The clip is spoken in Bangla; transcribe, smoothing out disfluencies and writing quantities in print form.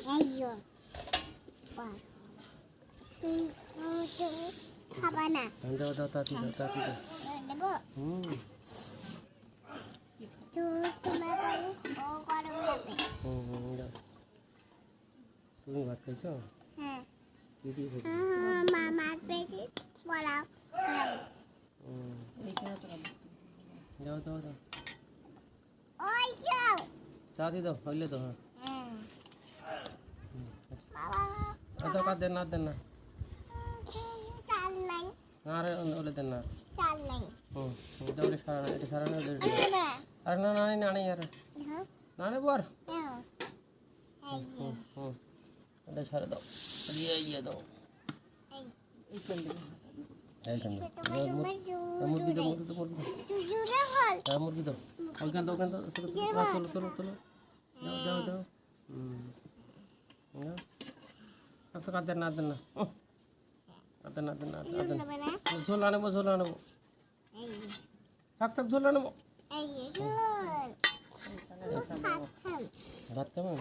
Ayo. Wah. খাবার না দাও দাও তাতি দাও তাতি দাও দেব হুম তো তোমার বাবু ও গরম লাগবে দাও তুমি ভাত খাইছো হ্যাঁ কি দিয়ে খাইছো মামা পেয়েছি বলাও দাও দাও দাও ওই যাও তাতি দাও হইলে তো হ্যাঁ বাবা তো কাট দেন না দেন না চাল নাই আরে ওলে দেন না চাল নাই দাও রে সারা এটা সারা না না আরে না নানি নানি यार হ্যাঁ নানি বর এই এটা সারা দাও ইয়ে দাও এইখান মুরগি দাও জুজুরে বল হ্যাঁ মুরগি দাও ওখান তো তোলো তোলো তোলো দাও দাও দাও তো কাট দেন না দেন না দেন না ঝোল আনবো এই থাক ঝোল আনবো এই জুল ভাত কেমন